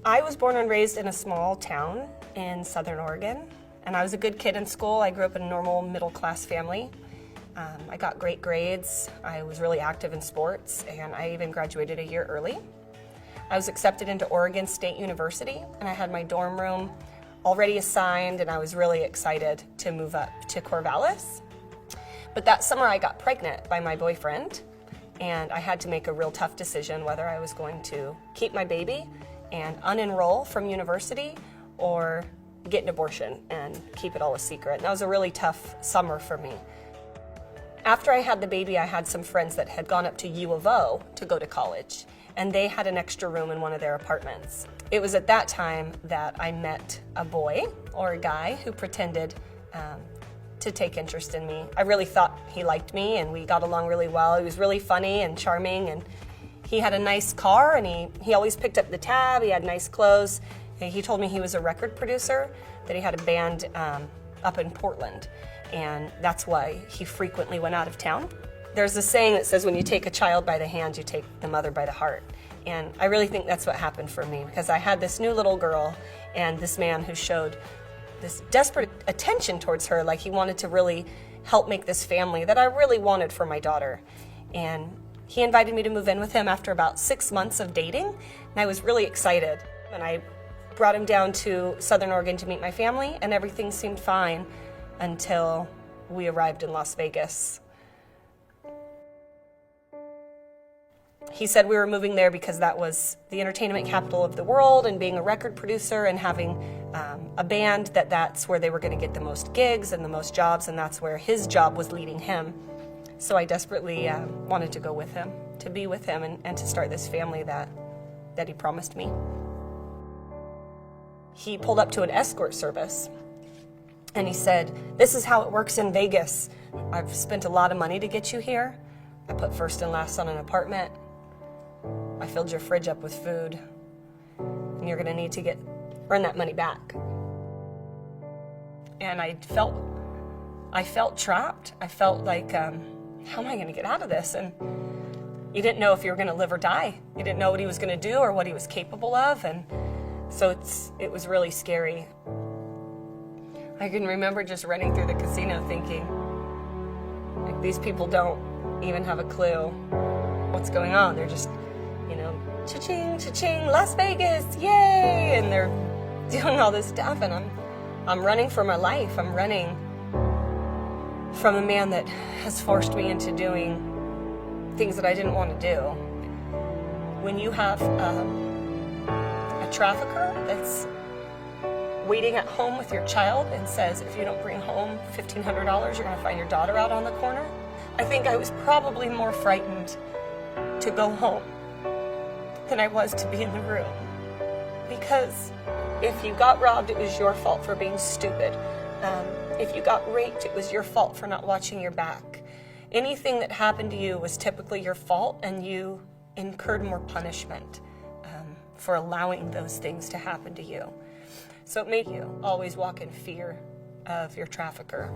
I was born and raised in a small town in Southern Oregon, and I was a good kid in school. I grew up in a normal middle-class family. I got great grades, I was really active in sports, and I even graduated a year early. I was accepted into Oregon State University, and I had my dorm room already assigned, and I was really excited to move up to Corvallis. But that summer I got pregnant by my boyfriend, and I had to make a real tough decision whether I was going to keep my baby and unenroll from university or get an abortion and keep it all a secret. And that was a really tough summer for me. After I had the baby, I had some friends that had gone up to U of O to go to college, and they had an extra room in one of their apartments. It was at that time that I met a boy or a guy who pretended to take interest in me. I really thought he liked me, and we got along really well. He was really funny and charming, and he had a nice car, and he always picked up the tab. He had nice clothes. He told me he was a record producer, that he had a band up in Portland, and that's why he frequently went out of town. There's a saying that says when you take a child by the hand, you take the mother by the heart. And I really think that's what happened for me, because I had this new little girl and this man who showed this desperate attention towards her, like he wanted to really help make this family that I really wanted for my daughter. And he invited me to move in with him after about 6 months of dating, and I was really excited. And I brought him down to Southern Oregon to meet my family, and everything seemed fine until we arrived in Las Vegas. He said we were moving there because that was the entertainment capital of the world, and being a record producer and having a band, that's where they were going to get the most gigs and the most jobs, and that's where his job was leading him. So I desperately wanted to go with him, to be with him, and to start this family that he promised me. He pulled up to an escort service, and he said, "This is how it works in Vegas. I've spent a lot of money to get you here. I put first and last on an apartment. I filled your fridge up with food, and you're gonna need to earn that money back." And I felt trapped. I felt like, how am I gonna get out of this? And you didn't know if you were gonna live or die. You didn't know what he was gonna do or what he was capable of, and so it was really scary. I can remember just running through the casino thinking, like, these people don't even have a clue what's going on. They're just, cha-ching, cha-ching, Las Vegas, yay! And they're doing all this stuff, and I'm running for my life. I'm running from a man that has forced me into doing things that I didn't want to do. When you have a trafficker that's waiting at home with your child and says, if you don't bring home $1,500, you're going to find your daughter out on the corner, I think I was probably more frightened to go home than I was to be in the room. Because if you got robbed, it was your fault for being stupid. If you got raped, it was your fault for not watching your back. Anything that happened to you was typically your fault, and you incurred more punishment for allowing those things to happen to you. So it made you always walk in fear of your trafficker.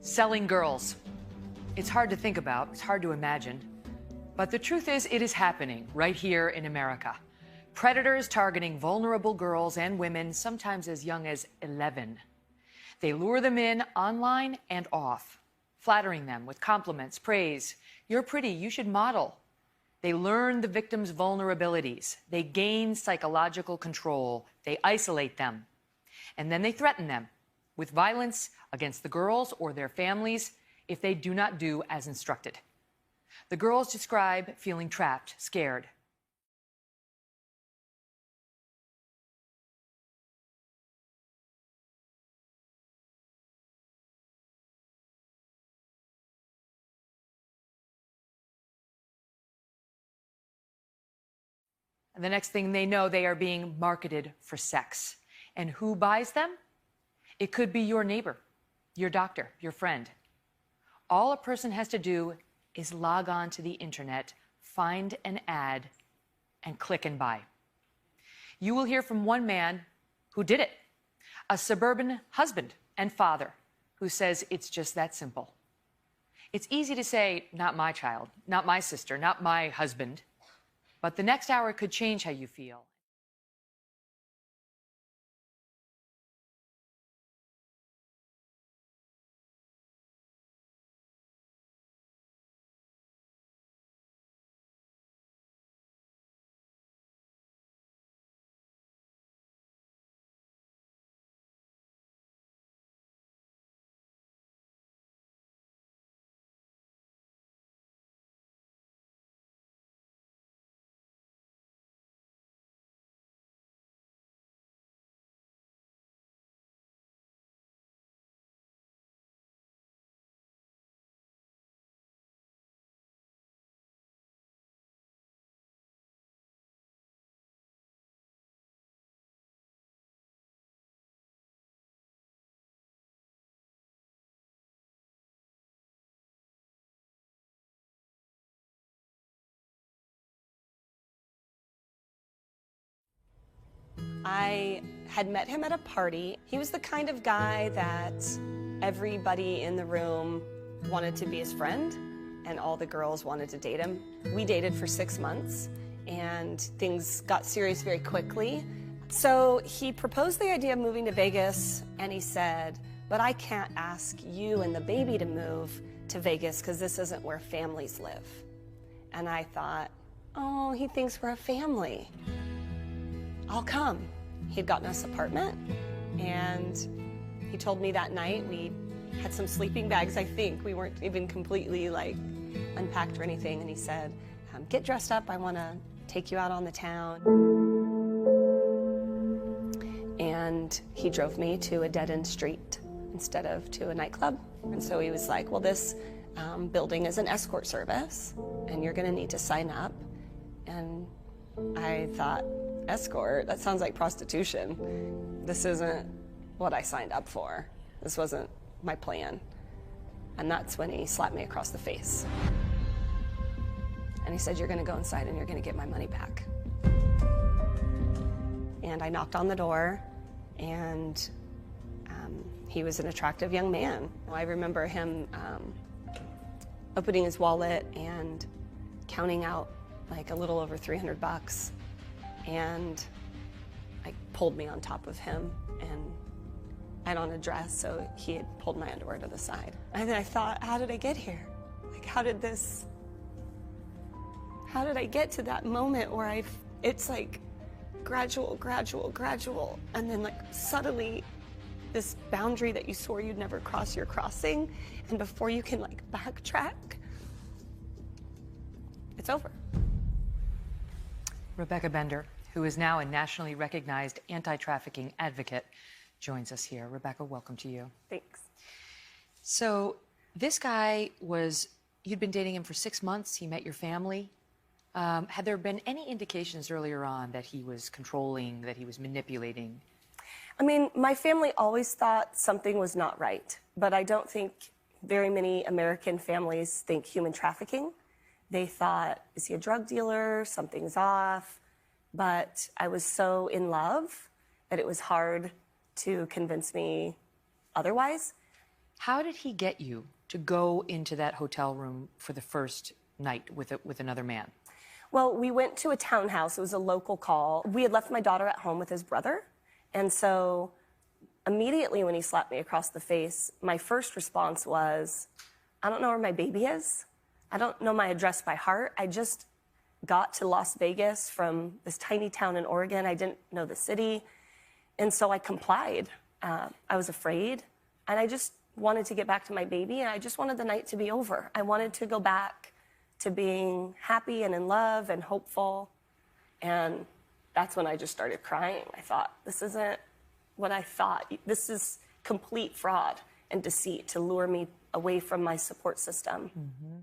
Selling girls. It's hard to think about, it's hard to imagine. But the truth is, it is happening right here in America. Predators targeting vulnerable girls and women, sometimes as young as 11. They lure them in online and off, flattering them with compliments, praise. You're pretty, you should model. They learn the victim's vulnerabilities. They gain psychological control. They isolate them. And then they threaten them with violence against the girls or their families if they do not do as instructed. The girls describe feeling trapped, scared. And the next thing they know, they are being marketed for sex. And who buys them? It could be your neighbor, your doctor, your friend. All a person has to do is log on to the internet, find an ad, and click and buy. You will hear from one man who did it, a suburban husband and father who says it's just that simple. It's easy to say, not my child, not my sister, not my husband. But the next hour could change how you feel. I had met him at a party. He was the kind of guy that everybody in the room wanted to be his friend, and all the girls wanted to date him. We dated for 6 months, and things got serious very quickly. So he proposed the idea of moving to Vegas, and he said, but I can't ask you and the baby to move to Vegas because this isn't where families live. And I thought, oh, he thinks we're a family. I'll come. He'd gotten us an apartment, and he told me that night we had some sleeping bags, I think. We weren't even completely like unpacked or anything, and he said, get dressed up, I want to take you out on the town. And he drove me to a dead-end street instead of to a nightclub. And so he was like, well, this building is an escort service, and you're going to need to sign up. And I thought, escort? That sounds like prostitution. This isn't what I signed up for. This wasn't my plan. And that's when he slapped me across the face. And he said, you're going to go inside and you're going to get my money back. And I knocked on the door, and he was an attractive young man. I remember him opening his wallet and counting out like a little over $300. And like pulled me on top of him, and I had on a dress, so he had pulled my underwear to the side. And then I thought, how did I get here? Like, how did I get to that moment where it's like gradual, and then like suddenly this boundary that you swore you'd never cross, you're crossing, and before you can like backtrack, it's over. Rebecca Bender, who is now a nationally recognized anti-trafficking advocate, joins us here. Rebecca, welcome to you. Thanks. So this guy you'd been dating him for 6 months. He met your family. Had there been any indications earlier on that he was controlling, that he was manipulating? I mean, my family always thought something was not right, but I don't think very many American families think human trafficking. They thought, is he a drug dealer? Something's off. But I was so in love that it was hard to convince me otherwise. How did he get you to go into that hotel room for the first night with another man? Well, we went to a townhouse. It was a local call. We had left my daughter at home with his brother. And so immediately when he slapped me across the face, my first response was, I don't know where my baby is. I don't know my address by heart. I just got to Las Vegas from this tiny town in Oregon. I didn't know the city. And so I complied. I was afraid. And I just wanted to get back to my baby. And I just wanted the night to be over. I wanted to go back to being happy and in love and hopeful. And that's when I just started crying. I thought, this isn't what I thought. This is complete fraud and deceit to lure me away from my support system. Mm-hmm.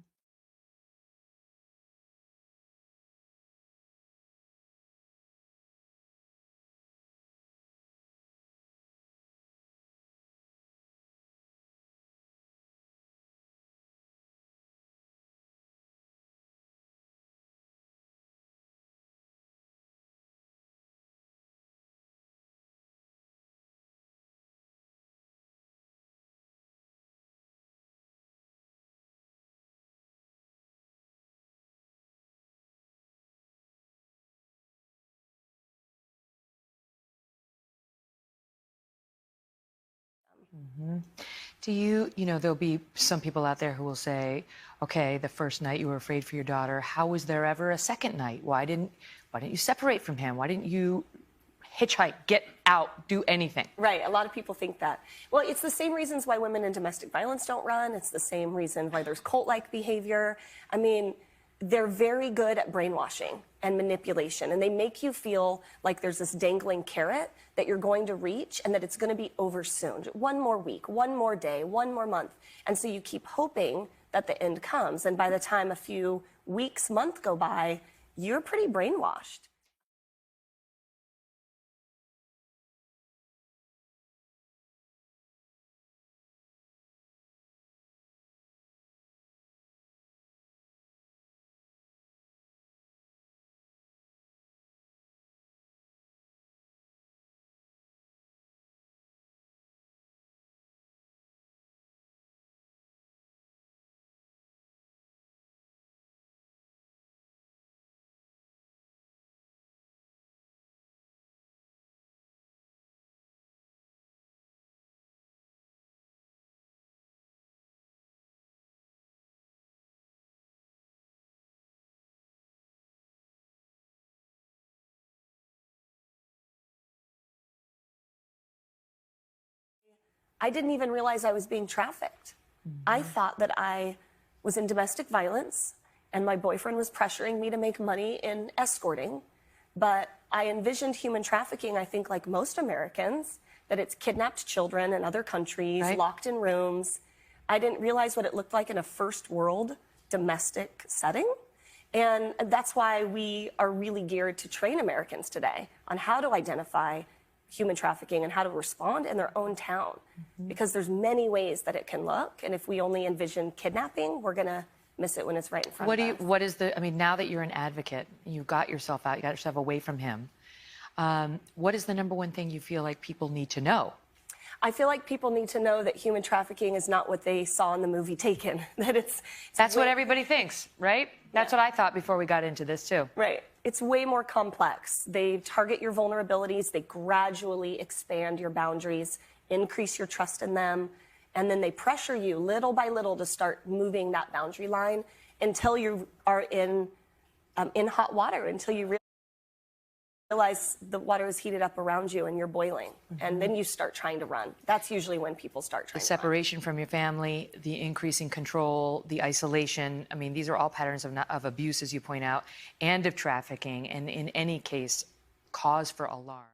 Mm-hmm. Do you know, there'll be some people out there who will say, okay, the first night you were afraid for your daughter. How was there ever a second night? Why didn't you separate from him? Why didn't you hitchhike, get out, do anything? Right. A lot of people think that. Well, it's the same reasons why women in domestic violence don't run. It's the same reason why there's cult-like behavior. I mean, they're very good at brainwashing and manipulation, and they make you feel like there's this dangling carrot that you're going to reach and that it's going to be over soon. One more week, one more day, one more month. And so you keep hoping that the end comes. And by the time a few weeks, month go by, you're pretty brainwashed. I didn't even realize I was being trafficked. Mm-hmm. I thought that I was in domestic violence and my boyfriend was pressuring me to make money in escorting. But I envisioned human trafficking, I think, like most Americans, that it's kidnapped children in other countries, right, locked in rooms. I didn't realize what it looked like in a first world domestic setting. And that's why we are really geared to train Americans today on how to identify human trafficking and how to respond in their own town. Mm-hmm. Because there's many ways that it can look. And if we only envision kidnapping, we're going to miss it when it's right in front of us. What is the, I mean, now that you're an advocate, you got yourself out, you got yourself away from him, what is the number one thing you feel like people need to know? I feel like people need to know that human trafficking is not what they saw in the movie Taken. That it's That's what everybody thinks, right? That's what I thought before we got into this, too. Right. It's way more complex. They target your vulnerabilities. They gradually expand your boundaries, increase your trust in them, and then they pressure you little by little to start moving that boundary line until you are in hot water, until you realize the water is heated up around you and you're boiling. Mm-hmm. And then you start trying to run. That's usually when people start trying to run. The separation from your family, the increasing control, the isolation. I mean, these are all patterns of abuse, as you point out, and of trafficking, and in any case, cause for alarm.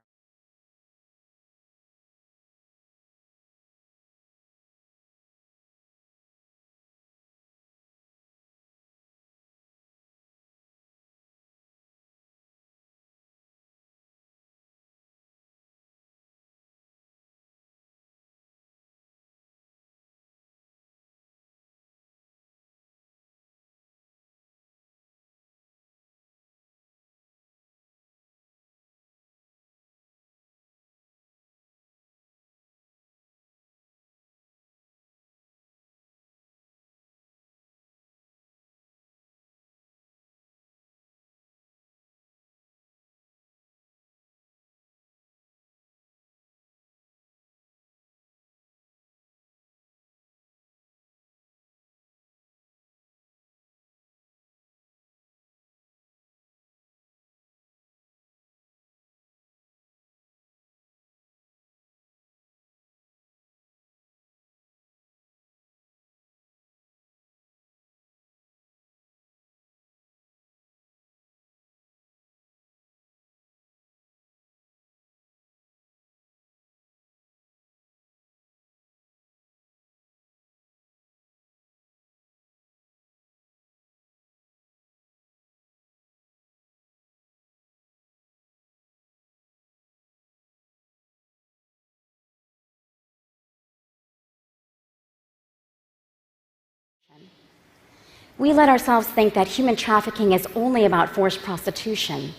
We let ourselves think that human trafficking is only about forced prostitution,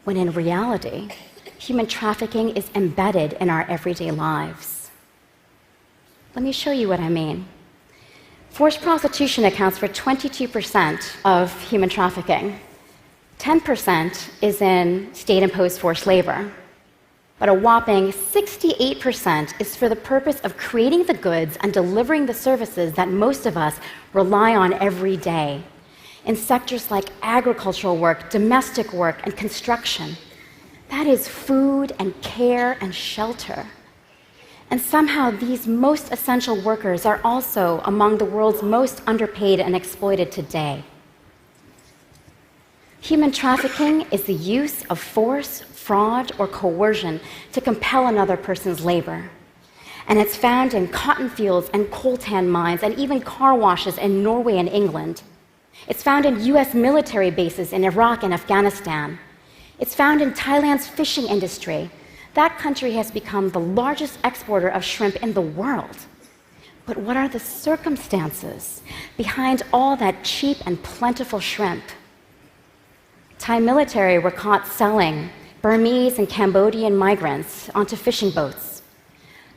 when in reality, human trafficking is embedded in our everyday lives. Let me show you what I mean. Forced prostitution accounts for 22% of human trafficking. 10% is in state-imposed forced labor. But a whopping 68% is for the purpose of creating the goods and delivering the services that most of us rely on every day in sectors like agricultural work, domestic work, and construction. That is food and care and shelter. And somehow these most essential workers are also among the world's most underpaid and exploited today. Human trafficking is the use of force, fraud, or coercion to compel another person's labor. And it's found in cotton fields and coltan mines and even car washes in Norway and England. It's found in US military bases in Iraq and Afghanistan. It's found in Thailand's fishing industry. That country has become the largest exporter of shrimp in the world. But what are the circumstances behind all that cheap and plentiful shrimp? Thai military were caught selling Burmese and Cambodian migrants onto fishing boats.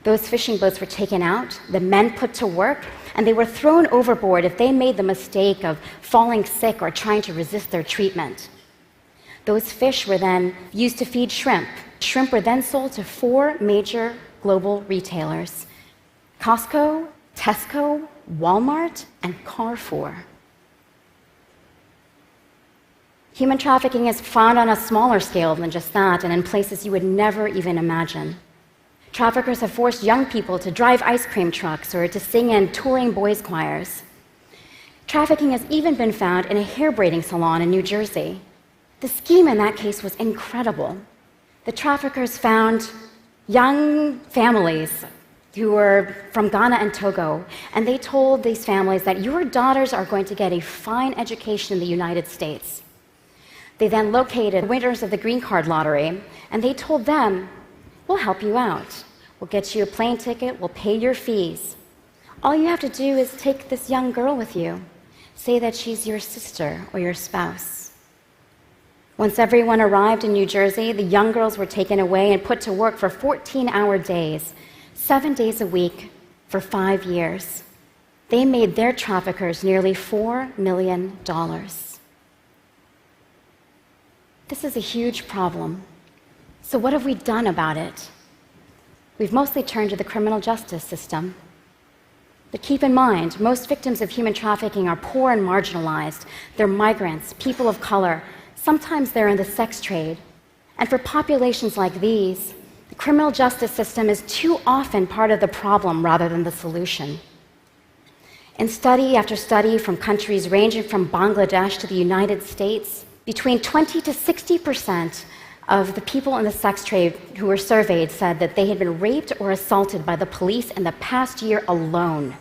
Those fishing boats were taken out, the men put to work, and they were thrown overboard if they made the mistake of falling sick or trying to resist their treatment. Those fish were then used to feed shrimp. Shrimp were then sold to 4 major global retailers: Costco, Tesco, Walmart, and Carrefour. Human trafficking is found on a smaller scale than just that, and in places you would never even imagine. Traffickers have forced young people to drive ice cream trucks or to sing in touring boys' choirs. Trafficking has even been found in a hair braiding salon in New Jersey. The scheme in that case was incredible. The traffickers found young families who were from Ghana and Togo, and they told these families that your daughters are going to get a fine education in the United States. They then located the winners of the green card lottery, and they told them, we'll help you out. We'll get you a plane ticket, we'll pay your fees. All you have to do is take this young girl with you. Say that she's your sister or your spouse. Once everyone arrived in New Jersey, the young girls were taken away and put to work for 14-hour days, 7 days a week, for 5 years. They made their traffickers nearly $4 million. This is a huge problem. So what have we done about it? We've mostly turned to the criminal justice system. But keep in mind, most victims of human trafficking are poor and marginalized. They're migrants, people of color. Sometimes they're in the sex trade. And for populations like these, the criminal justice system is too often part of the problem rather than the solution. In study after study from countries ranging from Bangladesh to the United States, between 20 to 60% of the people in the sex trade who were surveyed said that they had been raped or assaulted by the police in the past year alone.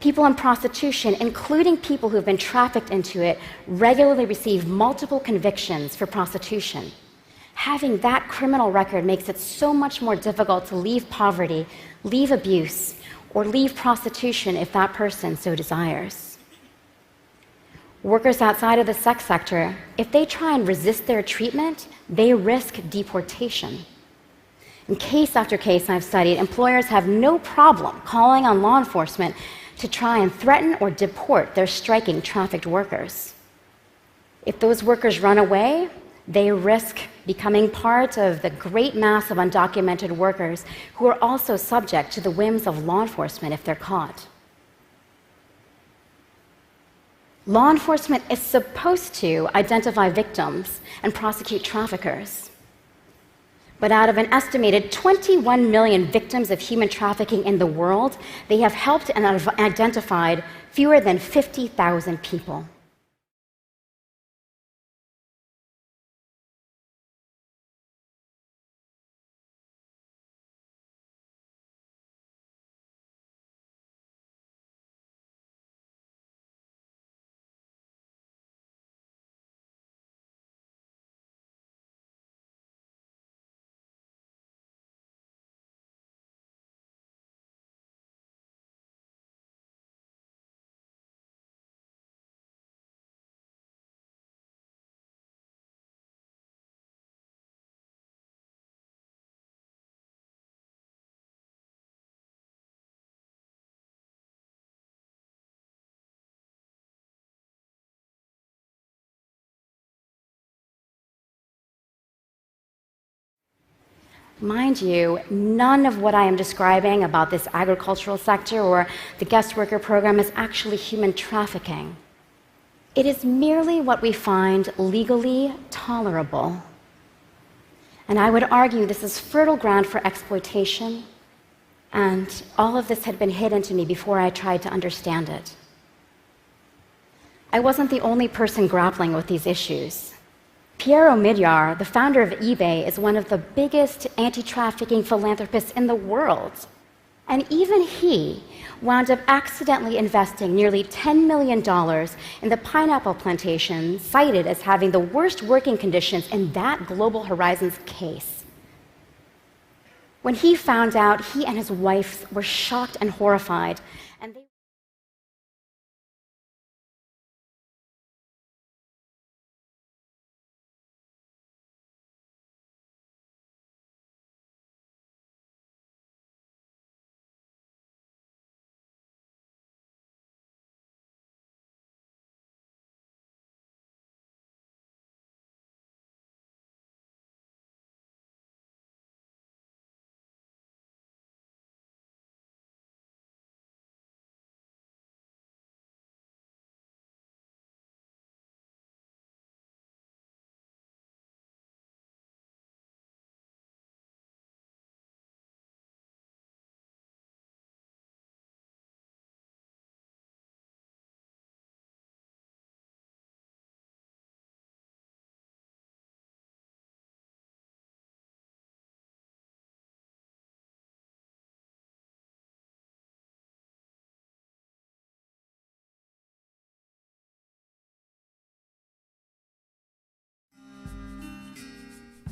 People in prostitution, including people who have been trafficked into it, regularly receive multiple convictions for prostitution. Having that criminal record makes it so much more difficult to leave poverty, leave abuse, or leave prostitution if that person so desires. Workers outside of the sex sector, if they try and resist their treatment, they risk deportation. In case after case I've studied, employers have no problem calling on law enforcement to try and threaten or deport their striking trafficked workers. If those workers run away, they risk becoming part of the great mass of undocumented workers who are also subject to the whims of law enforcement if they're caught. Law enforcement is supposed to identify victims and prosecute traffickers. But out of an estimated 21 million victims of human trafficking in the world, they have helped and identified fewer than 50,000 people. Mind you, none of what I am describing about this agricultural sector or the guest worker program is actually human trafficking. It is merely what we find legally tolerable. And I would argue this is fertile ground for exploitation, and all of this had been hidden to me before I tried to understand it. I wasn't the only person grappling with these issues. Pierre Omidyar, the founder of eBay, is one of the biggest anti-trafficking philanthropists in the world. And even he wound up accidentally investing nearly $10 million in the pineapple plantation cited as having the worst working conditions in that Global Horizons case. When he found out, he and his wife were shocked and horrified, and they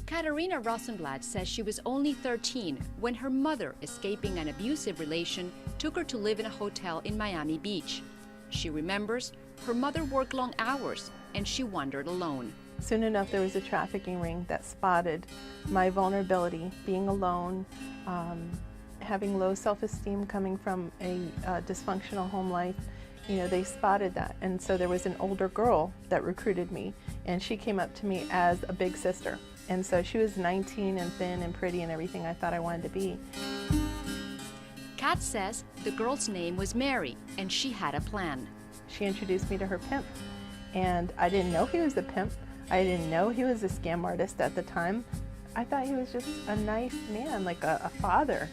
Katarina Rosenblatt says she was only 13 when her mother, escaping an abusive relation, took her to live in a hotel in Miami Beach. She remembers her mother worked long hours and she wandered alone. Soon enough, there was a trafficking ring that spotted my vulnerability, being alone, having low self-esteem coming from a dysfunctional home life. You know, they spotted that. And so there was an older girl that recruited me, and she came up to me as a big sister. And so she was 19 and thin and pretty and everything I thought I wanted to be. Kat says the girl's name was Mary, and she had a plan. She introduced me to her pimp, and I didn't know he was a pimp. I didn't know he was a scam artist at the time. I thought he was just a nice man, like a father.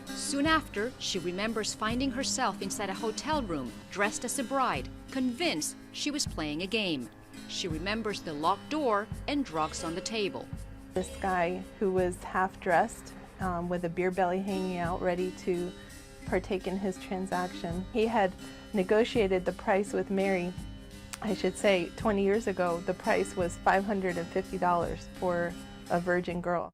Soon after, she remembers finding herself inside a hotel room, dressed as a bride, convinced she was playing a game. She remembers the locked door and drugs on the table. This guy who was half-dressed with a beer belly hanging out, ready to partake in his transaction. He had negotiated the price with Mary. I should say 20 years ago, the price was $550 for a virgin girl.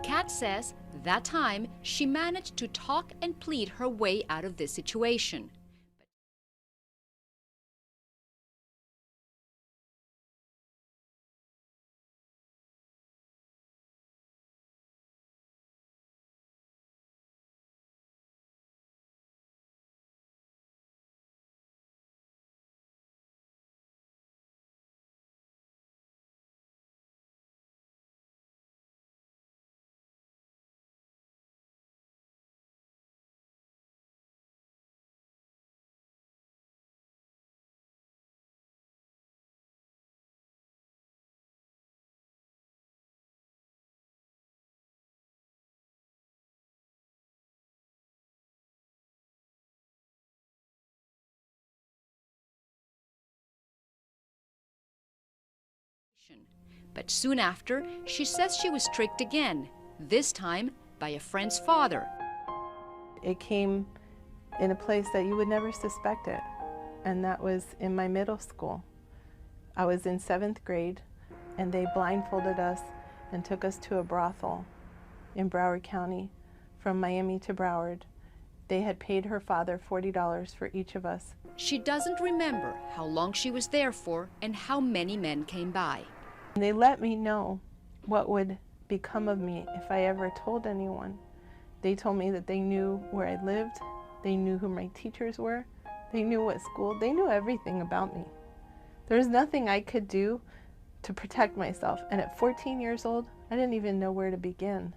Kat says that time she managed to talk and plead her way out of this situation. But soon after, she says she was tricked again, this time by a friend's father. It came in a place that you would never suspect it, and that was in my middle school. I was in 7th grade, and they blindfolded us and took us to a brothel in Broward County, from Miami to Broward. They had paid her father $40 for each of us. She doesn't remember how long she was there for and how many men came by. They let me know what would become of me if I ever told anyone. They told me that they knew where I lived, they knew who my teachers were, they knew what school, they knew everything about me. There was nothing I could do to protect myself. And at 14 years old, I didn't even know where to begin.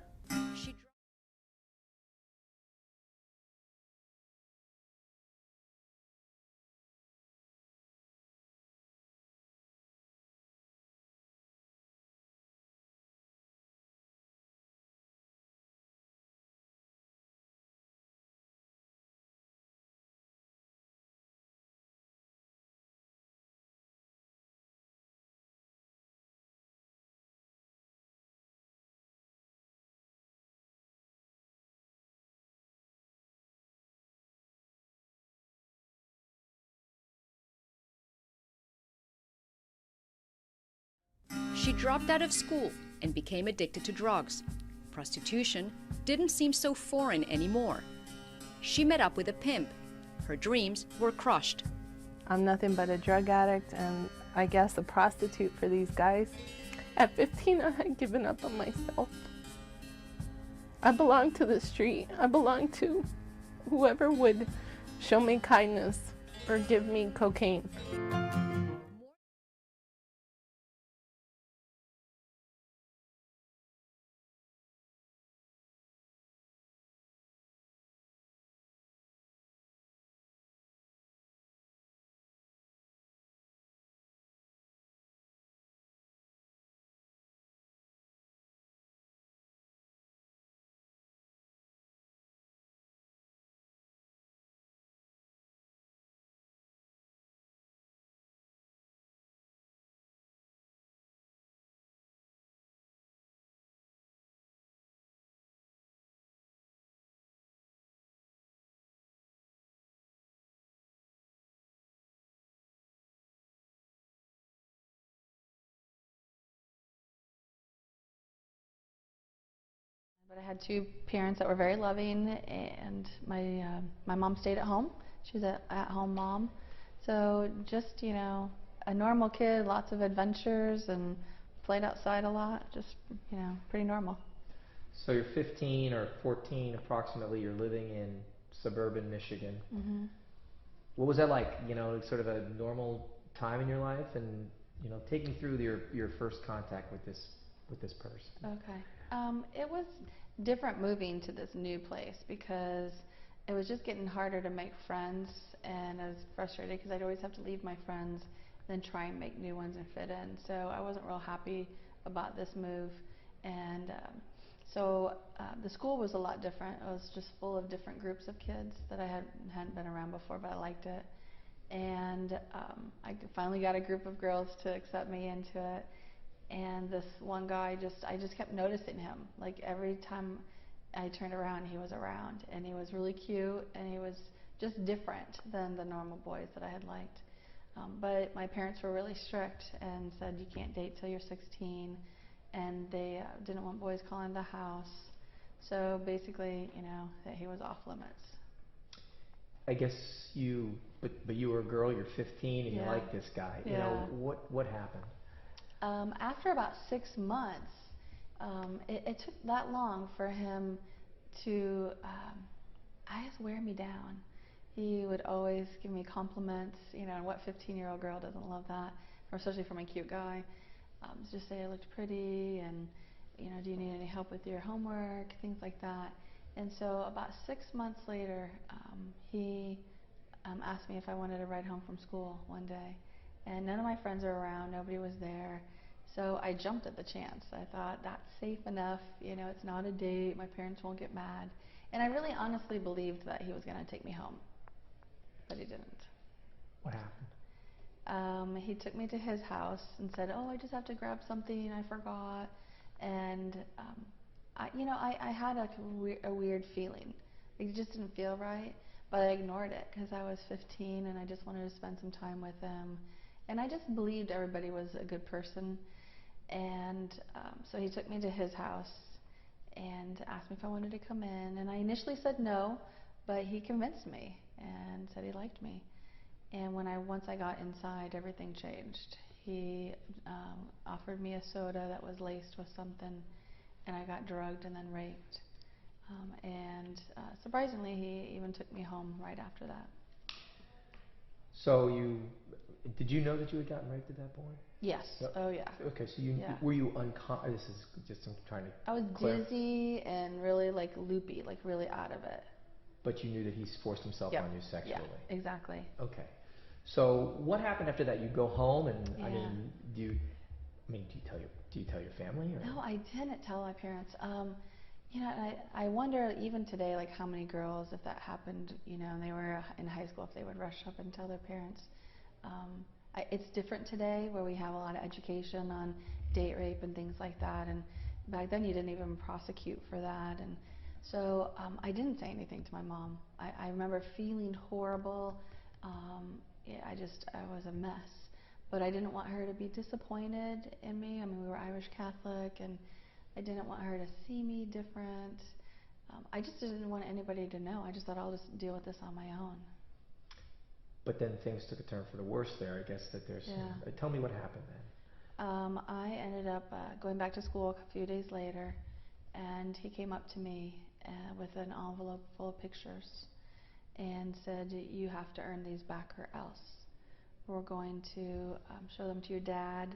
She dropped out of school and became addicted to drugs. Prostitution didn't seem so foreign anymore. She met up with a pimp. Her dreams were crushed. I'm nothing but a drug addict and I guess a prostitute for these guys. At 15, I had given up on myself. I belonged to the street. I belonged to whoever would show me kindness or give me cocaine. But I had two parents that were very loving, and my mom stayed at home. She was an at-home mom. So just, a normal kid, lots of adventures, and played outside a lot. Just, pretty normal. So you're 15 or 14 approximately, you're living in suburban Michigan. Mm-hmm. What was that like, sort of a normal time in your life? And, take me through your first contact with this person. Okay. It was different moving to this new place because it was just getting harder to make friends, and I was frustrated because I'd always have to leave my friends, then try and make new ones and fit in. So I wasn't real happy about this move, and so the school was a lot different. It was just full of different groups of kids that I hadn't been around before, but I liked it. And I finally got a group of girls to accept me into it. And this one guy, I just kept noticing him. Like every time I turned around, he was around, and he was really cute, and he was just different than the normal boys that I had liked. But my parents were really strict and said you can't date till you're 16, and they didn't want boys calling the house. So basically, that he was off limits. I guess but you were a girl, you're 15, and Yeah. you like this guy. Yeah. What happened? After about 6 months, it took that long for him to, I guess, wear me down. He would always give me compliments, and what 15-year-old girl doesn't love that, or especially from a cute guy. Just say I looked pretty, and do you need any help with your homework, things like that. And so about 6 months later, he asked me if I wanted to ride home from school one day. And none of my friends were around, nobody was there. So I jumped at the chance. I thought, that's safe enough, it's not a date, my parents won't get mad. And I really honestly believed that he was going to take me home, but he didn't. What happened? He took me to his house and said, oh, I just have to grab something, I forgot. And I had a weird feeling. It just didn't feel right, but I ignored it because I was 15 and I just wanted to spend some time with him. And I just believed everybody was a good person. And so he took me to his house and asked me if I wanted to come in. And I initially said no, but he convinced me and said he liked me. And once I got inside, everything changed. He offered me a soda that was laced with something, and I got drugged and then raped. And surprisingly, he even took me home right after that. So Did you know that you had gotten raped at that point? Yes. Yep. Oh yeah. Okay, so Yeah. were you this is just, I'm trying to I was clarify. dizzy and really like loopy, like really out of it. But you knew that he's forced himself Yep. on you sexually. Yeah, exactly. Okay. So what happened after that? You go home and Yeah. do you tell your family? Or? No, I didn't tell my parents. You know, and I wonder even today, like how many girls, if that happened, you know, and they were in high school, if they would rush up and tell their parents. It's different today where we have a lot of education on date rape and things like that, and back then you didn't even prosecute for that, and so I didn't say anything to my mom. I remember feeling horrible. Yeah, I was a mess, but I didn't want her to be disappointed in me. I mean, we were Irish Catholic, and I didn't want her to see me different. I just didn't want anybody to know. I just thought I'll just deal with this on my own. But then things took a turn for the worse there. I guess that there's some, tell me what happened then. I ended up going back to school a few days later, and he came up to me with an envelope full of pictures and said, "You have to earn these back or else. We're going to show them to your dad,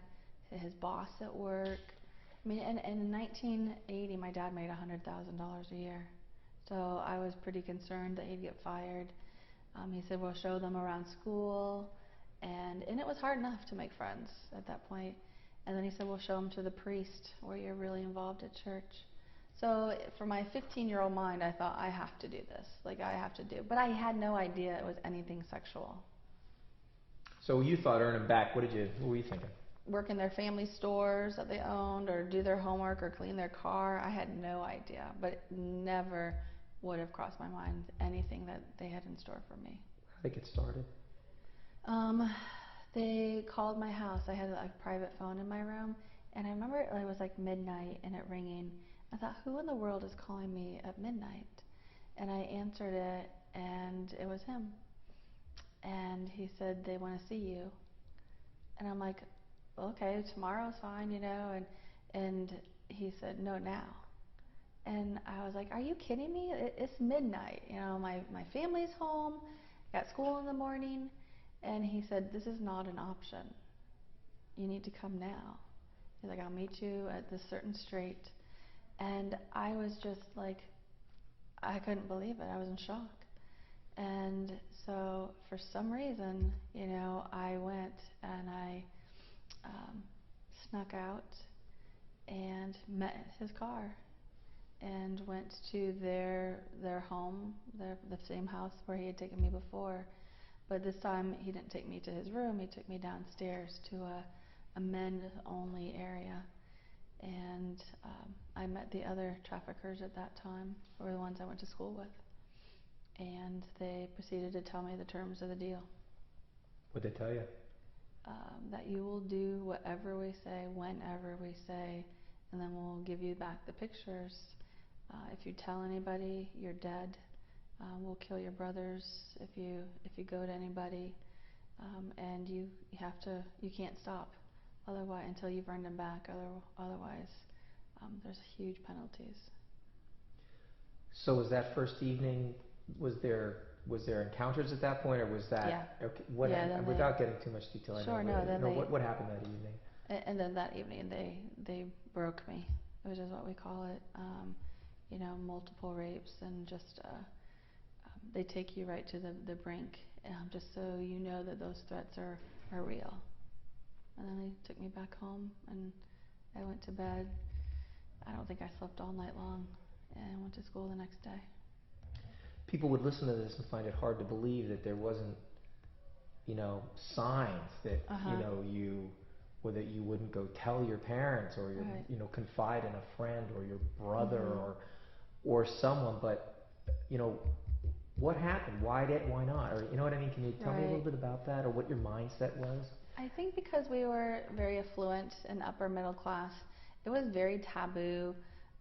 his boss at work." I mean, and in 1980, my dad made $100,000 a year, so I was pretty concerned that he'd get fired. He said, "We'll show them around school," and it was hard enough to make friends at that point. And then he said, "We'll show them to the priest where you're really involved at church." So for my 15-year-old mind, I thought, I have to do this. Like, I have to do. But I had no idea it was anything sexual. So you thought earn them back. What were you thinking? Work in their family stores that they owned, or do their homework, or clean their car. I had no idea, but it never would have crossed my mind anything that they had in store for me. How did it get started? They called my house. I had a private phone in my room, and I remember it was like midnight and it ringing. I thought, who in the world is calling me at midnight? And I answered it, and it was him. And he said, "They want to see you." And I'm like, "Okay, tomorrow's fine, you know." And he said, "No, now." And I was like, "Are you kidding me? It's midnight. You know, my family's home, got school in the morning." And he said, "This is not an option. You need to come now." He's like, "I'll meet you at this certain street." And I was just like, I couldn't believe it. I was in shock. And so for some reason, you know, I went and I snuck out and met his car and went to their home, the same house where he had taken me before. But this time he didn't take me to his room. He took me downstairs to a men-only area. And I met the other traffickers at that time, who were the ones I went to school with. And they proceeded to tell me the terms of the deal. What'd they tell you? That you will do whatever we say, whenever we say, and then we'll give you back the pictures. If you tell anybody, you're dead. We'll kill your brothers if you go to anybody, and you can't stop, otherwise, until you've earned them back. Otherwise, there's huge penalties. So was that first evening? Was there encounters at that point, or was that? Yeah. Okay. What? Yeah, without getting too much detail, Sure, I know. no, then what happened that evening? And then that evening they broke me, which is what we call it. You know, multiple rapes, and just they take you right to the brink, just so you know that those threats are real. And then they took me back home, and I went to bed. I don't think I slept all night long, and went to school the next day. People would listen to this and find it hard to believe that there wasn't, signs that or that you wouldn't go tell your parents, or confide in a friend or your brother, or someone. But what happened? Why not? Or you know what I mean? Can you tell me a little bit about that, or what your mindset was? I think because we were very affluent and upper middle class, it was very taboo,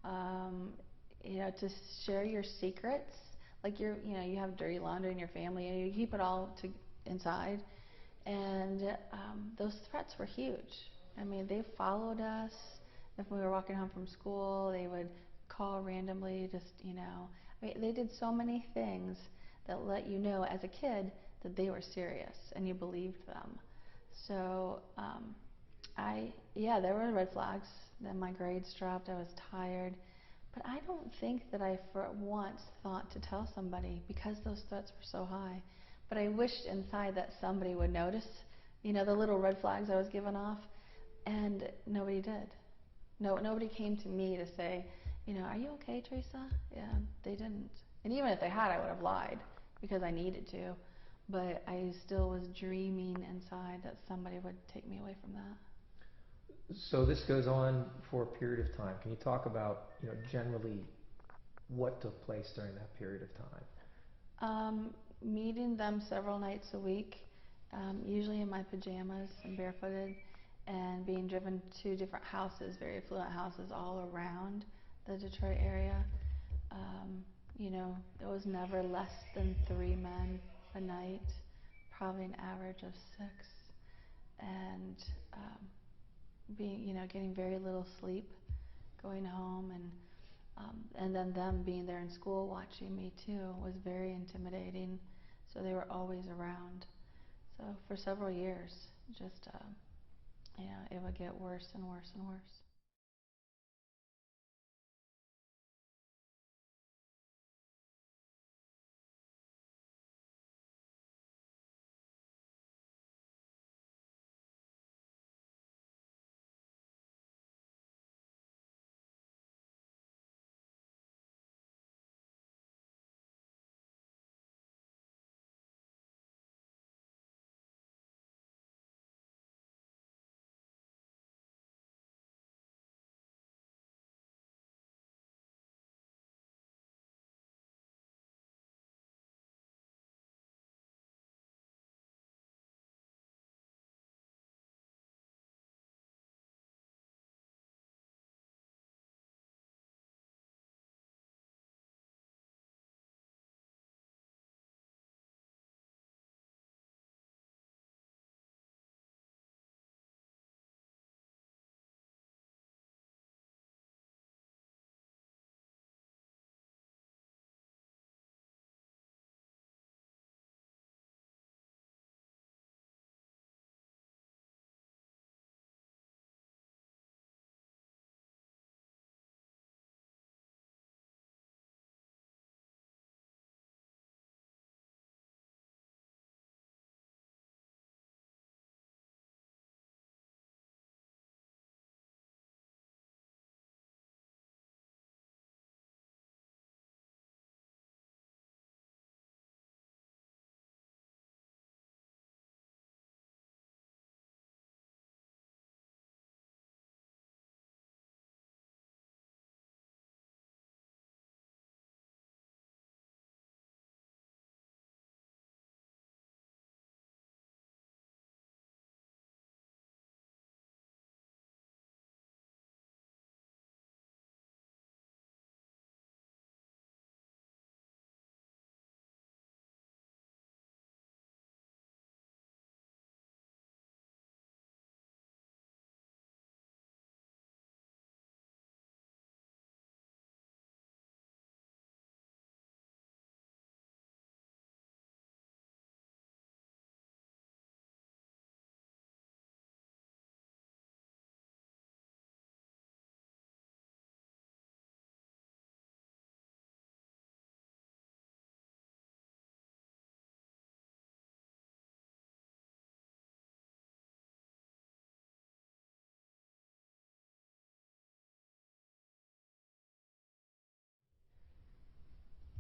to share your secrets. Like you have dirty laundry in your family, and you keep it all inside. And those threats were huge. I mean, they followed us. If we were walking home from school, they would call randomly. They did so many things that let you know as a kid that they were serious, and you believed them. So yeah, there were red flags. Then my grades dropped. I was tired. But I don't think that I for once thought to tell somebody because those threats were so high. But I wished inside that somebody would notice, the little red flags I was giving off, and nobody did. Nobody came to me to say, are you okay, Theresa? Yeah, they didn't. And even if they had, I would have lied because I needed to. But I still was dreaming inside that somebody would take me away from that. So this goes on for a period of time. Can you talk about, generally what took place during that period of time? Meeting them several nights a week, usually in my pajamas and barefooted, and being driven to different houses, very affluent houses all around the Detroit area. There was never less than 3 men a night, probably an average of 6, and getting very little sleep, going home, and then them being there in school watching me too was very intimidating. So they were always around. So for several years, just it would get worse and worse and worse.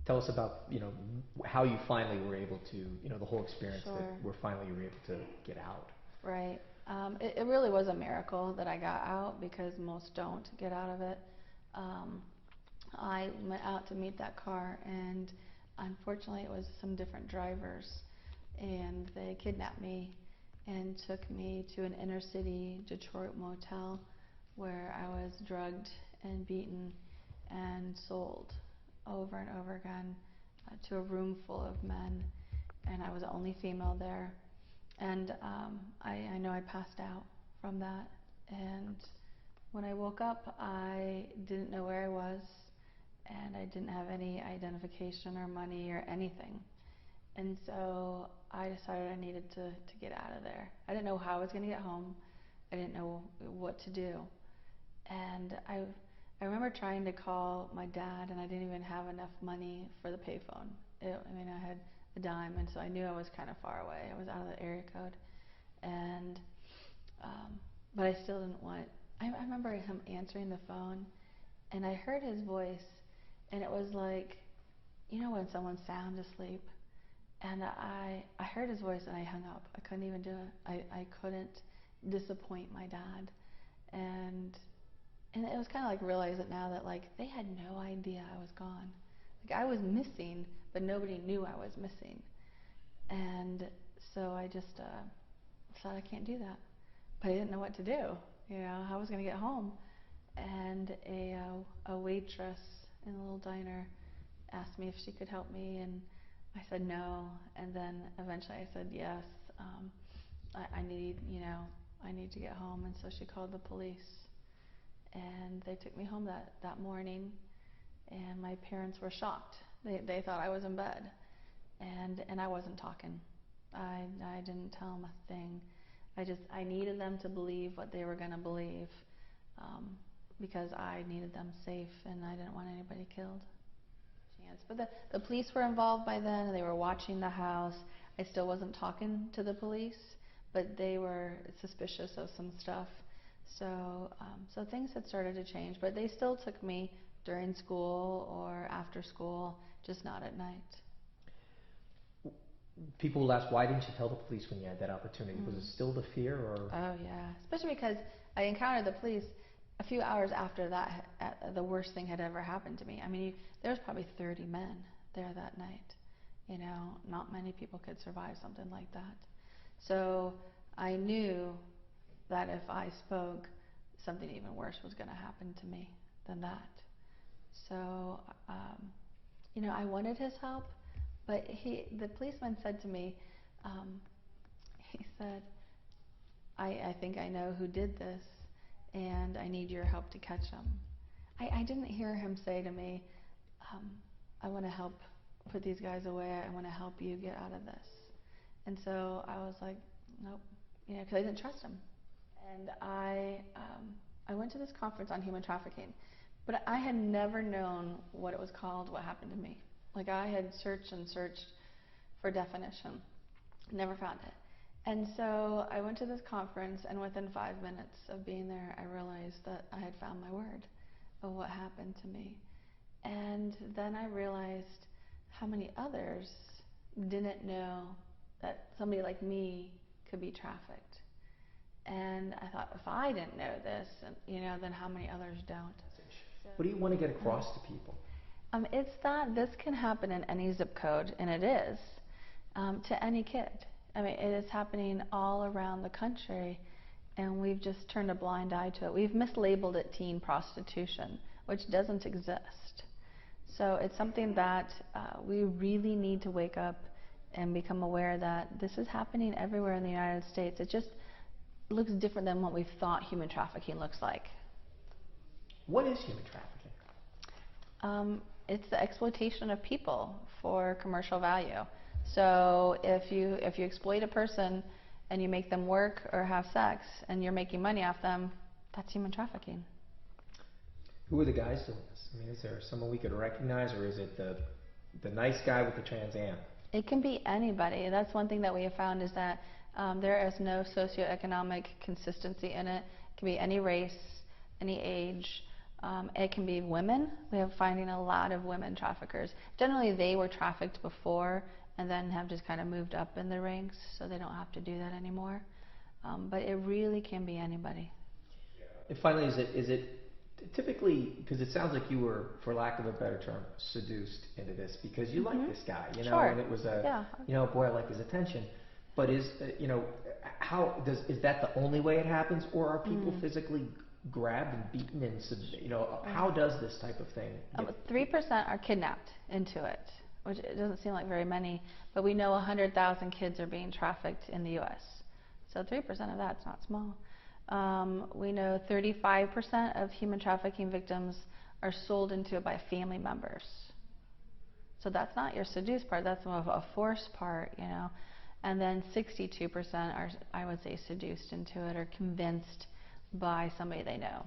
Tell us about, how you finally were able to, the whole experience Sure. that where finally you were able to get out. Right. It really was a miracle that I got out because most don't get out of it. I went out to meet that car, and unfortunately it was some different drivers, and they kidnapped me and took me to an inner city Detroit motel where I was drugged and beaten and sold over and over again to a room full of men, and I was the only female there. And I know I passed out from that, and when I woke up I didn't know where I was, and I didn't have any identification or money or anything. And so I decided I needed to get out of there. I didn't know how I was going to get home. I didn't know what to do. And I remember trying to call my dad, and I didn't even have enough money for the payphone. I mean, I had a dime, and so I knew I was kind of far away. I was out of the area code. And, but I still didn't want, I remember him answering the phone, and I heard his voice, and it was like, you know when someone's sound asleep? And I heard his voice and I hung up. I couldn't even do it. I couldn't disappoint my dad. And it was kind of like realize it now that like they had no idea I was gone. Like I was missing, but nobody knew I was missing. And so I just thought I can't do that. But I didn't know what to do. You know, how I was going to get home. And a waitress in a little diner asked me if she could help me, and I said no, and then eventually I said yes. I need to get home, and so she called the police, and they took me home that morning, and my parents were shocked. They thought I was in bed, and I wasn't talking. I didn't tell them a thing. I needed them to believe what they were going to believe, because I needed them safe, and I didn't want anybody killed. But the police were involved by then, and they were watching the house. I still wasn't talking to the police, but they were suspicious of some stuff. So things had started to change, but they still took me during school or after school, just not at night. People will ask, why didn't you tell the police when you had that opportunity? Was it still the fear, or? Oh yeah, especially because I encountered the police a few hours after that. The worst thing had ever happened to me. I mean, there was probably 30 men there that night. You know, not many people could survive something like that. So I knew that if I spoke, something even worse was going to happen to me than that. So, you know, I wanted his help, but the policeman said to me, he said, I think I know who did this, and I need your help to catch him. I didn't hear him say to me, I want to help put these guys away. I want to help you get out of this. And so I was like, nope, you know, because I didn't trust him. And I went to this conference on human trafficking, but I had never known what it was called, what happened to me. Like I had searched and searched for definition, never found it. And so I went to this conference, and within 5 minutes of being there, I realized that I had found my word of what happened to me. And then I realized how many others didn't know that somebody like me could be trafficked. And I thought, if I didn't know this, you know, then how many others don't? What do you want to get across to people? It's that this can happen in any zip code, and it is, to any kid. I mean, it is happening all around the country, and we've just turned a blind eye to it. We've mislabeled it teen prostitution, which doesn't exist. So it's something that we really need to wake up and become aware that this is happening everywhere in the United States. It just looks different than what we've thought human trafficking looks like. What is human trafficking? It's the exploitation of people for commercial value. So if you exploit a person and you make them work or have sex and you're making money off them, that's human trafficking. Who are the guys doing this? I mean, is there someone we could recognize, or is it the nice guy with the Trans Am? It can be anybody. That's one thing that we have found, is that there is no socioeconomic consistency in it. It can be any race, any age. It can be women. We are finding a lot of women traffickers. Generally, they were trafficked before and then have just kind of moved up in the ranks, so they don't have to do that anymore. But it really can be anybody. And finally, is it typically, because it sounds like you were, for lack of a better term, seduced into this because you like this guy, you know, Sure. and it was you know, boy, I like his attention. But is is that the only way it happens, or are people physically grabbed and beaten and you know, how does this type of thing? 3% are kidnapped into it, which it doesn't seem like very many, but we know 100,000 kids are being trafficked in the U.S. So 3% of that's not small. We know 35% of human trafficking victims are sold into it by family members. So that's not your seduced part, that's more of a forced part, you know. And then 62% are, I would say, seduced into it or convinced by somebody they know.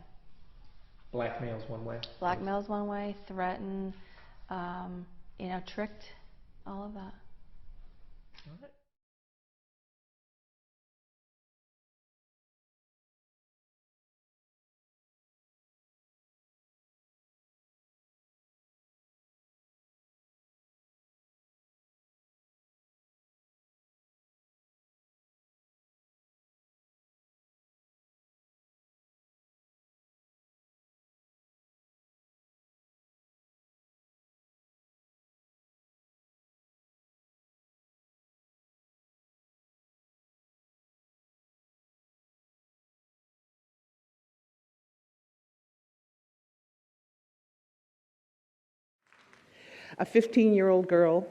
Blackmail's one way. Blackmail's one way, threatened, you know, tricked, all of that. All right. A 15-year-old girl,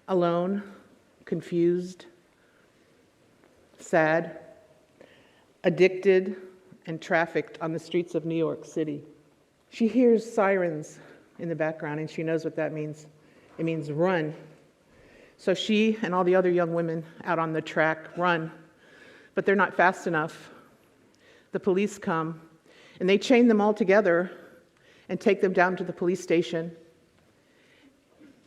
alone, confused, sad, addicted, and trafficked on the streets of New York City. She hears sirens in the background, and she knows what that means. It means run. So she and all the other young women out on the track run, but they're not fast enough. The police come, and they chain them all together and take them down to the police station.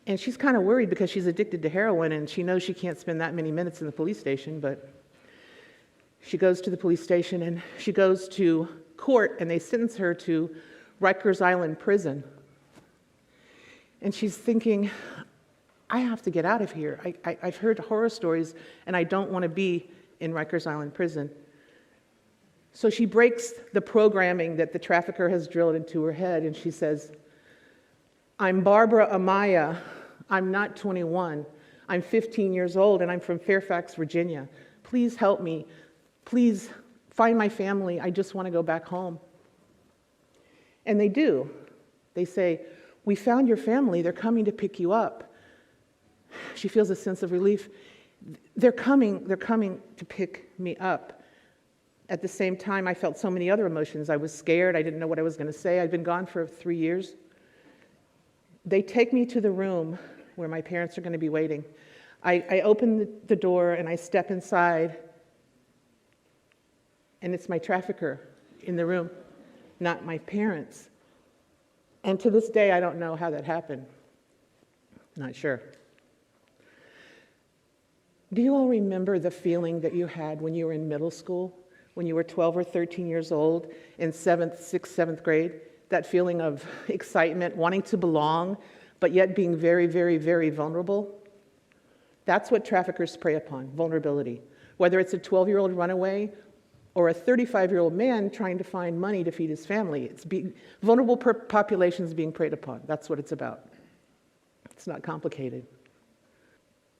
And she's kind of worried because she's addicted to heroin, and she knows she can't spend that many minutes in the police station, but she goes to the police station, and she goes to court, and they sentence her to Rikers Island prison. And she's thinking, I have to get out of here. I've heard horror stories, and I don't want to be in Rikers Island prison. So she breaks the programming that the trafficker has drilled into her head, and she says, I'm Barbara Amaya. I'm not 21. I'm 15 years old, and I'm from Fairfax, Virginia. Please help me. Please find my family. I just want to go back home. And they do. They say, we found your family. They're coming to pick you up. She feels a sense of relief. They're coming to pick me up. At the same time, I felt so many other emotions. I was scared. I didn't know what I was going to say. I'd been gone for 3 years. They take me to the room where my parents are going to be waiting. I open the door and I step inside, and it's my trafficker in the room, not my parents. And to this day, I don't know how that happened. Not sure. Do you all remember the feeling that you had when you were in middle school, when you were 12 or 13 years old, in 6th, 7th grade? That feeling of excitement, wanting to belong, but yet being very, very, very vulnerable? That's what traffickers prey upon, vulnerability. Whether it's a 12-year-old runaway or a 35-year-old man trying to find money to feed his family, vulnerable populations being preyed upon. That's what it's about. It's not complicated.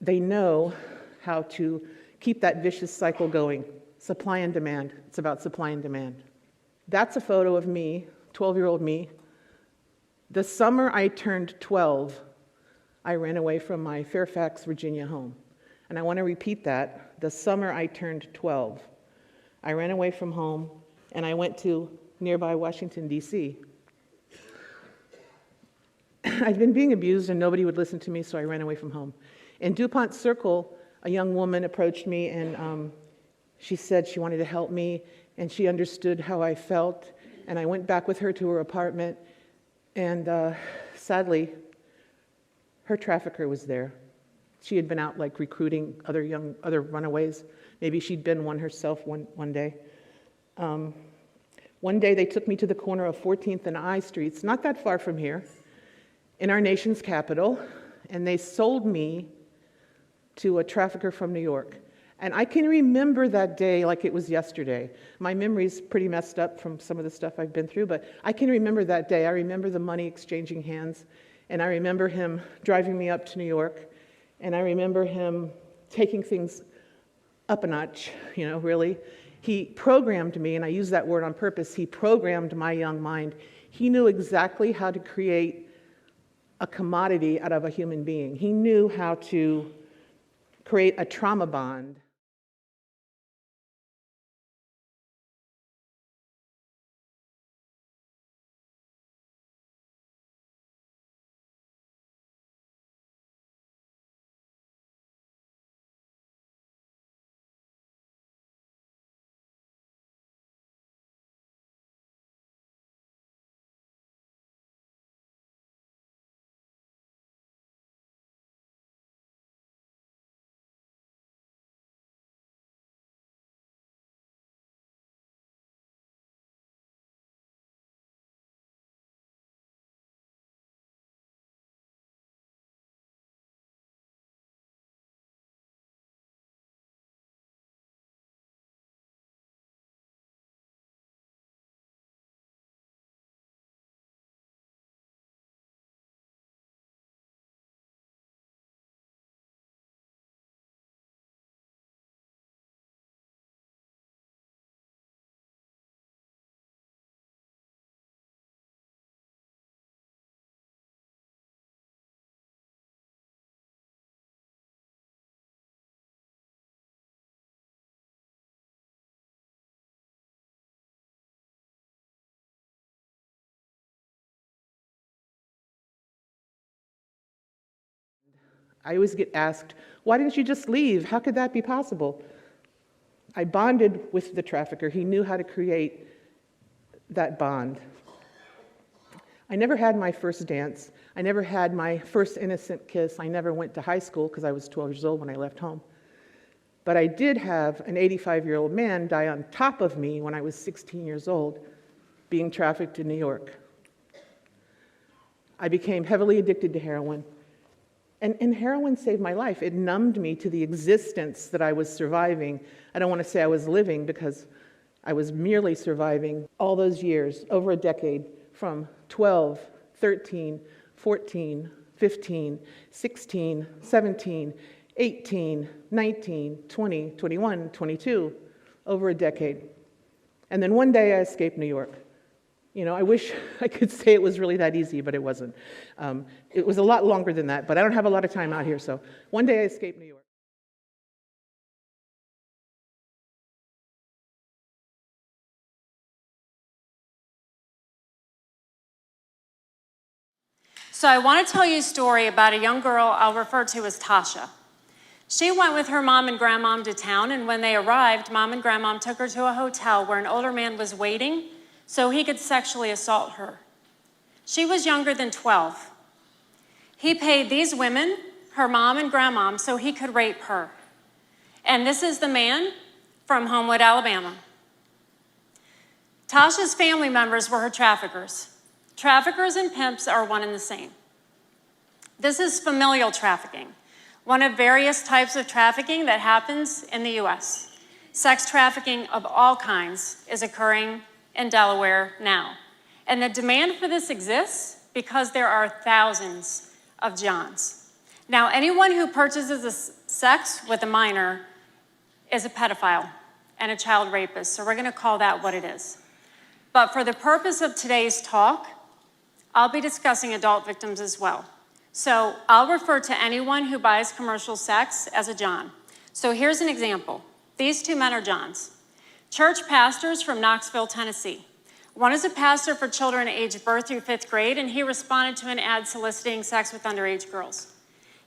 They know how to keep that vicious cycle going. Supply and demand. It's about supply and demand. That's a photo of me, 12-year-old me. The summer I turned 12, I ran away from my Fairfax, Virginia home. And I want to repeat that. The summer I turned 12, I ran away from home, and I went to nearby Washington, D.C. I'd been being abused, and nobody would listen to me, so I ran away from home. In DuPont Circle, a young woman approached me, and she said she wanted to help me, and she understood how I felt. And I went back with her to her apartment, and sadly, her trafficker was there. She had been out like recruiting other runaways. Maybe she'd been one herself one day. One day they took me to the corner of 14th and I Streets, not that far from here, in our nation's capital, and they sold me to a trafficker from New York. And I can remember that day like it was yesterday. My memory's pretty messed up from some of the stuff I've been through, but I can remember that day. I remember the money exchanging hands, and I remember him driving me up to New York, and I remember him taking things up a notch, really. He programmed me, and I use that word on purpose. He programmed my young mind. He knew exactly how to create a commodity out of a human being. He knew how to create a trauma bond. I always get asked, why didn't you just leave? How could that be possible? I bonded with the trafficker. He knew how to create that bond. I never had my first dance. I never had my first innocent kiss. I never went to high school because I was 12 years old when I left home. But I did have an 85-year-old man die on top of me when I was 16 years old, being trafficked in New York. I became heavily addicted to heroin. And heroin saved my life. It numbed me to the existence that I was surviving. I don't want to say I was living because I was merely surviving all those years, over a decade, from 12, 13, 14, 15, 16, 17, 18, 19, 20, 21, 22, over a decade. And then one day I escaped New York. You know, I wish I could say it was really that easy, but it wasn't. It was a lot longer than that, but I don't have a lot of time out here, so one day I escaped New York. So I want to tell you a story about a young girl I'll refer to as Tasha. She went with her mom and grandmom to town, and when they arrived, mom and grandmom took her to a hotel where an older man was waiting so he could sexually assault her. She was younger than 12. He paid these women, her mom and grandmom, so he could rape her. And this is the man from Homewood, Alabama. Tasha's family members were her traffickers. Traffickers and pimps are one and the same. This is familial trafficking, one of various types of trafficking that happens in the US. Sex trafficking of all kinds is occurring in Delaware now. And the demand for this exists because there are thousands of Johns. Now, anyone who purchases sex with a minor is a pedophile and a child rapist, so we're going to call that what it is. But for the purpose of today's talk, I'll be discussing adult victims as well. So I'll refer to anyone who buys commercial sex as a John. So here's an example. These two men are Johns. Church pastors from Knoxville, Tennessee. One is a pastor for children aged birth through 5th grade, and he responded to an ad soliciting sex with underage girls.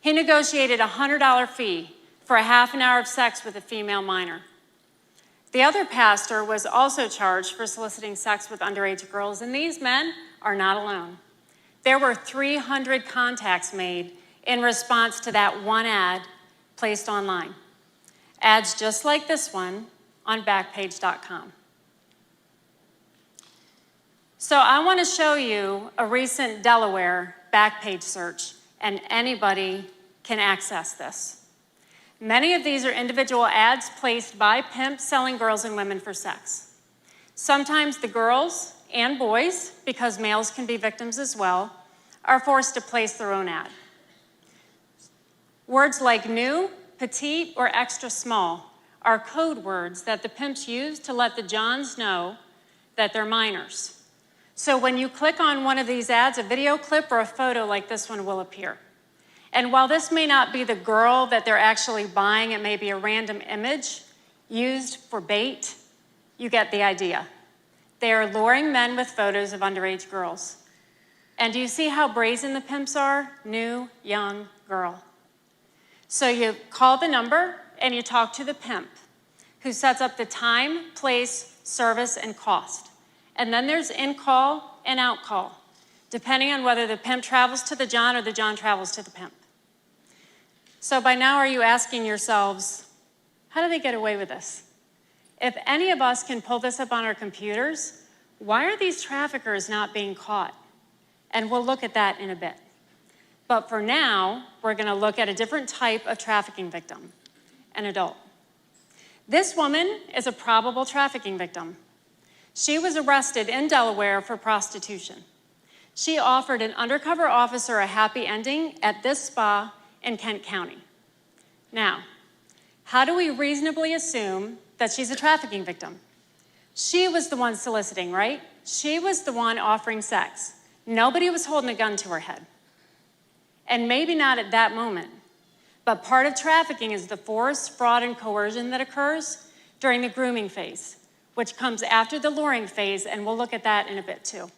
He negotiated a $100 fee for a half an hour of sex with a female minor. The other pastor was also charged for soliciting sex with underage girls, and these men are not alone. There were 300 contacts made in response to that one ad placed online. Ads just like this one on Backpage.com. So I want to show you a recent Delaware Backpage search, and anybody can access this. Many of these are individual ads placed by pimps selling girls and women for sex. Sometimes the girls and boys, because males can be victims as well, are forced to place their own ad. Words like new, petite, or extra small are code words that the pimps use to let the Johns know that they're minors. So when you click on one of these ads, a video clip or a photo like this one will appear. And while this may not be the girl that they're actually buying, it may be a random image used for bait, you get the idea. They are luring men with photos of underage girls. And do you see how brazen the pimps are? New, young girl. So you call the number and you talk to the pimp, who sets up the time, place, service, and cost. And then there's in-call and out-call, depending on whether the pimp travels to the John or the John travels to the pimp. So by now, are you asking yourselves, how do they get away with this? If any of us can pull this up on our computers, why are these traffickers not being caught? And we'll look at that in a bit. But for now, we're going to look at a different type of trafficking victim, an adult. This woman is a probable trafficking victim. She was arrested in Delaware for prostitution. She offered an undercover officer a happy ending at this spa in Kent County. Now, how do we reasonably assume that she's a trafficking victim? She was the one soliciting, right? She was the one offering sex. Nobody was holding a gun to her head. And maybe not at that moment. But part of trafficking is the force, fraud, and coercion that occurs during the grooming phase, which comes after the luring phase, and we'll look at that in a bit too.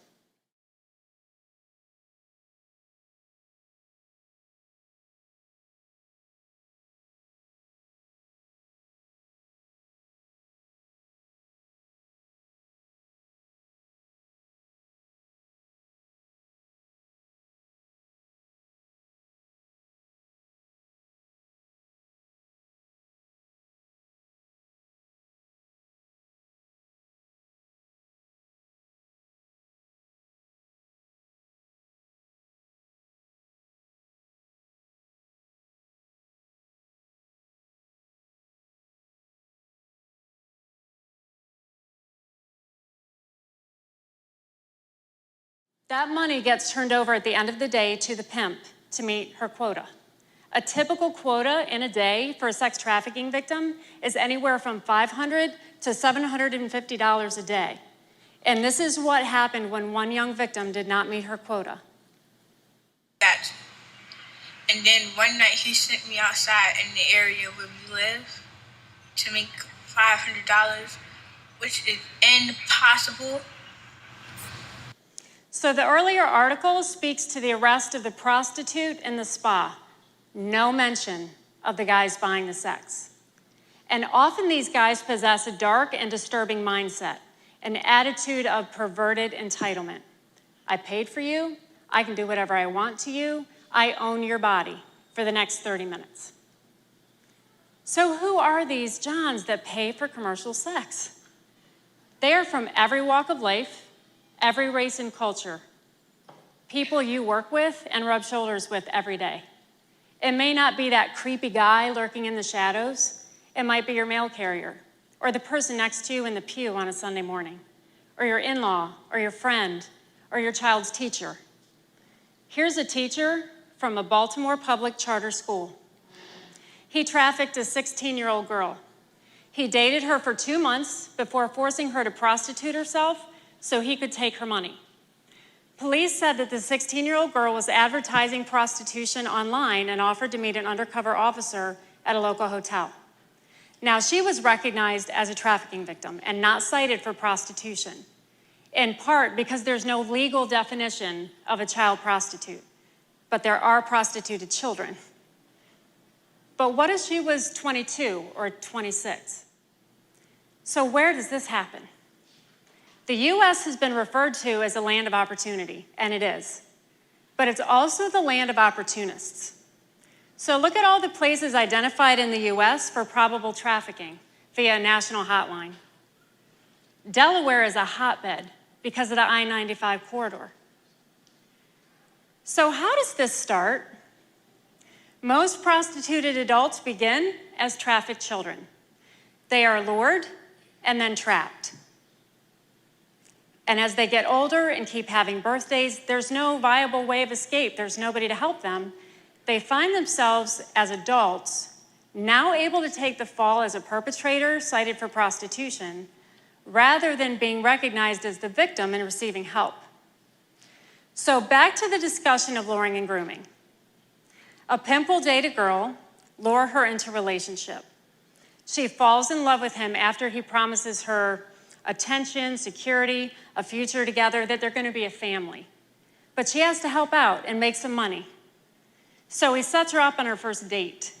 That money gets turned over at the end of the day to the pimp to meet her quota. A typical quota in a day for a sex trafficking victim is anywhere from $500 to $750 a day. And this is what happened when one young victim did not meet her quota. And then one night he sent me outside in the area where we live to make $500, which is impossible. So the earlier article speaks to the arrest of the prostitute in the spa. No mention of the guys buying the sex. And often these guys possess a dark and disturbing mindset, an attitude of perverted entitlement. I paid for you, I can do whatever I want to you, I own your body for the next 30 minutes. So who are these Johns that pay for commercial sex? They are from every walk of life, every race and culture. People you work with and rub shoulders with every day. It may not be that creepy guy lurking in the shadows. It might be your mail carrier, or the person next to you in the pew on a Sunday morning, or your in-law, or your friend, or your child's teacher. Here's a teacher from a Baltimore public charter school. He trafficked a 16-year-old girl. He dated her for 2 months before forcing her to prostitute herself so he could take her money. Police said that the 16-year-old girl was advertising prostitution online and offered to meet an undercover officer at a local hotel. Now, she was recognized as a trafficking victim and not cited for prostitution, in part because there's no legal definition of a child prostitute, but there are prostituted children. But what if she was 22 or 26? So where does this happen? The U.S. has been referred to as a land of opportunity, and it is. But it's also the land of opportunists. So look at all the places identified in the U.S. for probable trafficking via a national hotline. Delaware is a hotbed because of the I-95 corridor. So how does this start? Most prostituted adults begin as trafficked children. They are lured and then trapped. And as they get older and keep having birthdays, there's no viable way of escape. There's nobody to help them. They find themselves as adults now able to take the fall as a perpetrator cited for prostitution, rather than being recognized as the victim and receiving help. So back to the discussion of luring and grooming. A pimp will date a girl, lure her into a relationship. She falls in love with him after he promises her attention, security, a future together, that they're going to be a family. But she has to help out and make some money. So he sets her up on her first date,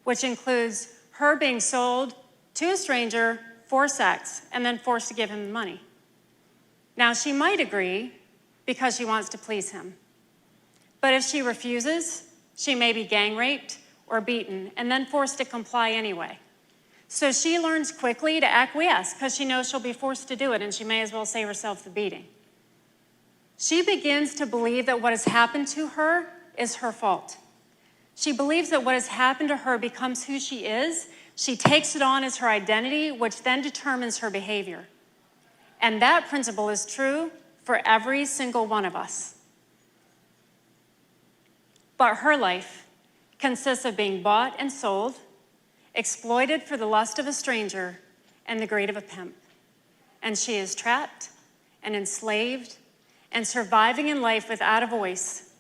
which includes her being sold to a stranger for sex and then forced to give him the money. Now, she might agree because she wants to please him. But if she refuses, she may be gang raped or beaten and then forced to comply anyway. So she learns quickly to acquiesce because she knows she'll be forced to do it, and she may as well save herself the beating. She begins to believe that what has happened to her is her fault. She believes that what has happened to her becomes who she is. She takes it on as her identity, which then determines her behavior. And that principle is true for every single one of us. But her life consists of being bought and sold, exploited for the lust of a stranger and the greed of a pimp. And she is trapped and enslaved and surviving in life without a voice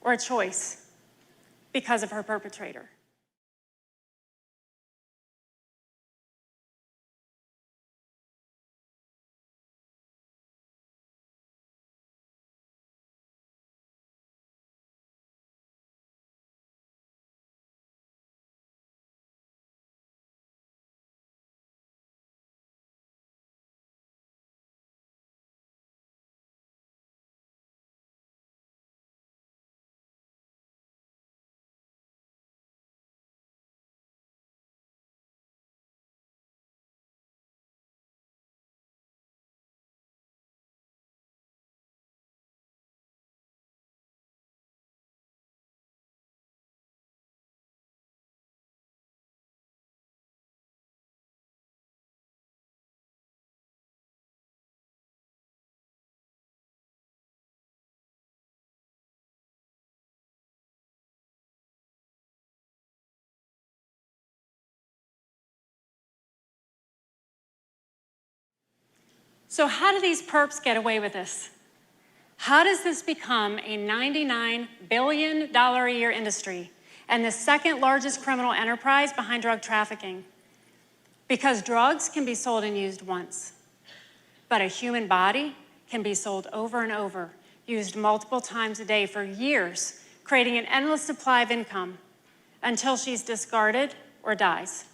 or a choice because of her perpetrator. So how do these perps get away with this? How does this become a $99 billion a year industry and the second largest criminal enterprise behind drug trafficking? Because drugs can be sold and used once, but a human body can be sold over and over, used multiple times a day for years, creating an endless supply of income until she's discarded or dies.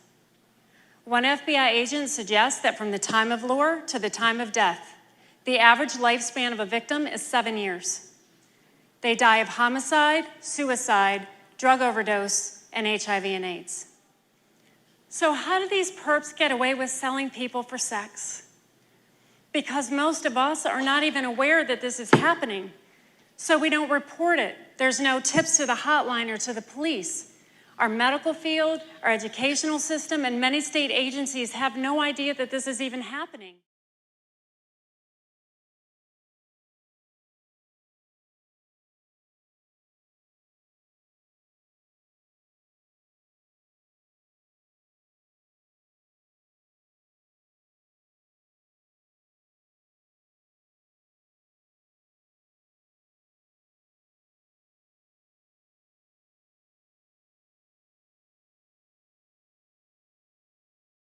One FBI agent suggests that from the time of lure to the time of death, the average lifespan of a victim is 7 years. They die of homicide, suicide, drug overdose, and HIV and AIDS. So how do these perps get away with selling people for sex? Because most of us are not even aware that this is happening, so we don't report it. There's no tips to the hotline or to the police. Our medical field, our educational system, and many state agencies have no idea that this is even happening.